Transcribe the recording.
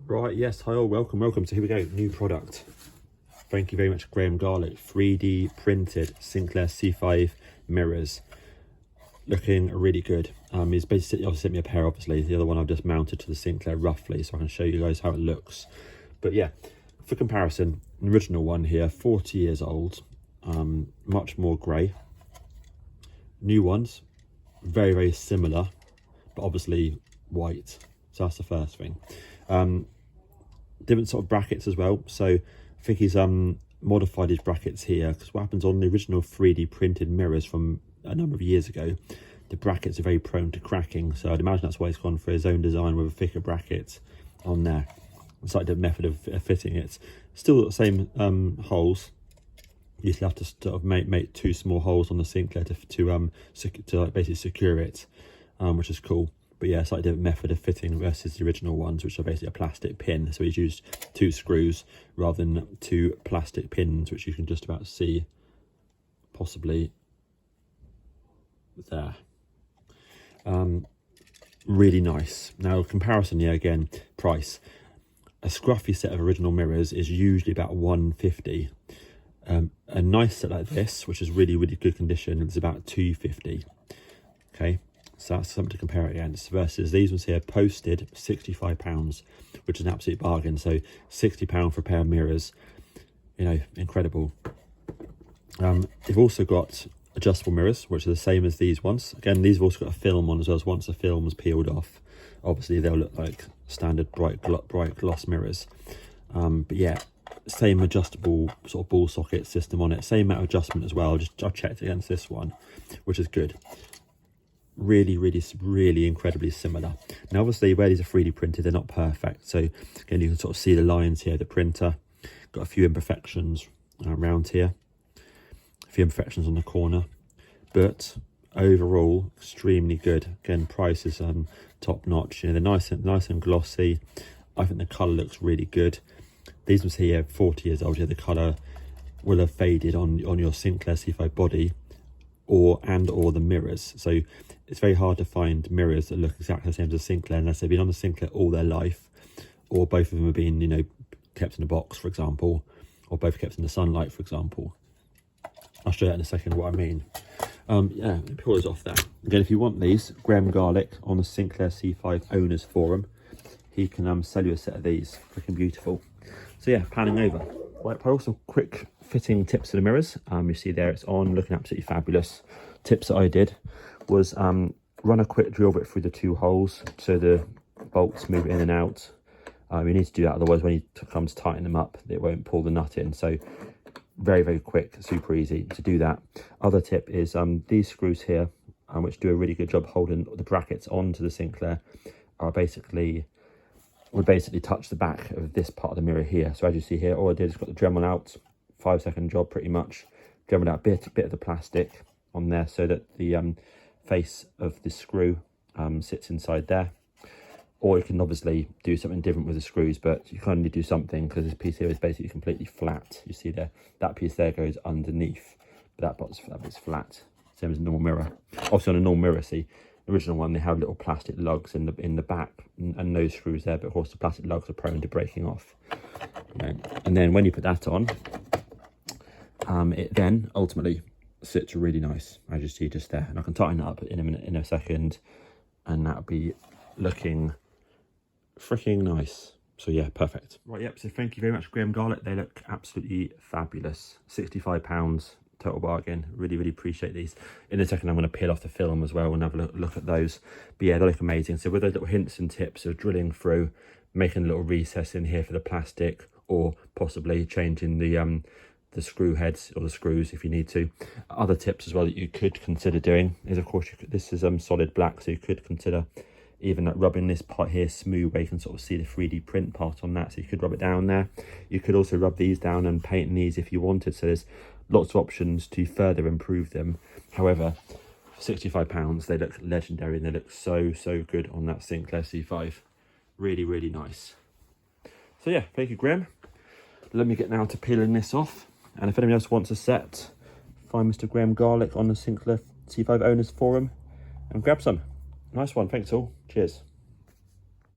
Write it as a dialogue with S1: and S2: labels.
S1: Right, yes, hi all, welcome. So here we go, new product. Thank you very much, Graham Garlick. 3D printed Sinclair C5 mirrors. Looking really good. He's basically obviously sent me a pair, obviously. The other one I've just mounted to the Sinclair roughly, so I can show you guys how it looks. But yeah, for comparison, an original one here, 40 years old, much more grey. New ones, very, very similar, but obviously white. So that's the first thing. Different sort of brackets as well. So I think he's modified his brackets here, because what happens on the original 3D printed mirrors from a number of years ago, the brackets are very prone to cracking. So I'd imagine that's why he's gone for his own design with a thicker bracket on there. It's like the method of fitting it. Still the same holes. You just have to sort of make two small holes on the Sinclair to basically secure it, which is cool. But yeah, it's like a different method of fitting versus the original ones, which are basically a plastic pin. So he's used 2 screws rather than 2 plastic pins, which you can just about see possibly there. Really nice. Now, comparison here again, price. A scruffy set of original mirrors is usually about $150. A nice set like this, which is really, really good condition, is about $250. Okay. So that's something to compare it against, versus these ones here posted £65, which is an absolute bargain. So £60 for a pair of mirrors, you know, incredible. They've also got adjustable mirrors, which are the same as these ones. Again, these have also got a film on as well, as once the film is peeled off, obviously they'll look like standard bright gloss mirrors. But yeah, same adjustable sort of ball socket system on it, same amount of adjustment as well. I checked against this one, which is good. Really incredibly similar. Now obviously where these are 3D printed, they're not perfect, so again you can sort of see the lines here. The printer got a few imperfections around here, a few imperfections on the corner, but overall extremely good. Again, price is top notch. You know, they're nice and glossy. I think the color looks really good. These ones here, 40 years old, yeah, the color will have faded on your Sinclair C5 body or the mirrors. So it's very hard to find mirrors that look exactly the same as a Sinclair unless they've been on the Sinclair all their life, or both of them have been, you know, kept in a box, for example, or both kept in the sunlight, for example. I'll show you that in a second what I mean. Yeah, let me pull those off there. Again, if you want these, Graham Garlick on the Sinclair C5 owners forum, he can sell you a set of these. Freaking beautiful. So yeah, panning over. Right, also quick fitting tips for the mirrors. You see there it's on, looking absolutely fabulous. Tips that I did was run a quick drill bit through the 2 holes so the bolts move in and out. You need to do that, otherwise when you come to tighten them up, it won't pull the nut in. So very quick, super easy to do that. Other tip is these screws here, which do a really good job holding the brackets onto the Sinclair, would basically touch the back of this part of the mirror here. So as you see here, all I did is got the Dremel out, 5-second job pretty much, Dremel out a bit of the plastic on there so that the face of the screw sits inside there. Or you can obviously do something different with the screws, but you can only do something because this piece here is basically completely flat. You see there, that piece there goes underneath, but that bit's flat, same as a normal mirror. Obviously on a normal mirror, see, the original one, they have little plastic lugs in the back and no screws there, but of course the plastic lugs are prone to breaking off. Okay. And then when you put that on, it then ultimately sits really nice, as you see just there. And I can tighten that up in a second, and that'll be looking freaking nice. So yeah, perfect. Right, yep, so thank you very much, Graham Garlick. They look absolutely fabulous. £65, total bargain. Really appreciate these. In a second I'm going to peel off the film as well and have a look at those. But yeah, they look amazing. So with those little hints and tips of drilling through, making a little recess in here for the plastic, or possibly changing the screw heads or the screws if you need to. Other tips as well that you could consider doing is, of course, this is solid black, so you could consider even like rubbing this part here smooth, where you can sort of see the 3D print part on that. So you could rub it down there. You could also rub these down and paint these if you wanted. So there's lots of options to further improve them. However, for £65, they look legendary, and they look so good on that Sinclair C5. Really nice. So yeah, thank you, Graham. Let me get now to peeling this off. And if anyone else wants a set, find Mr. Graham Garlick on the Sinclair C5 owners forum and grab some. Nice one, thanks all. Cheers.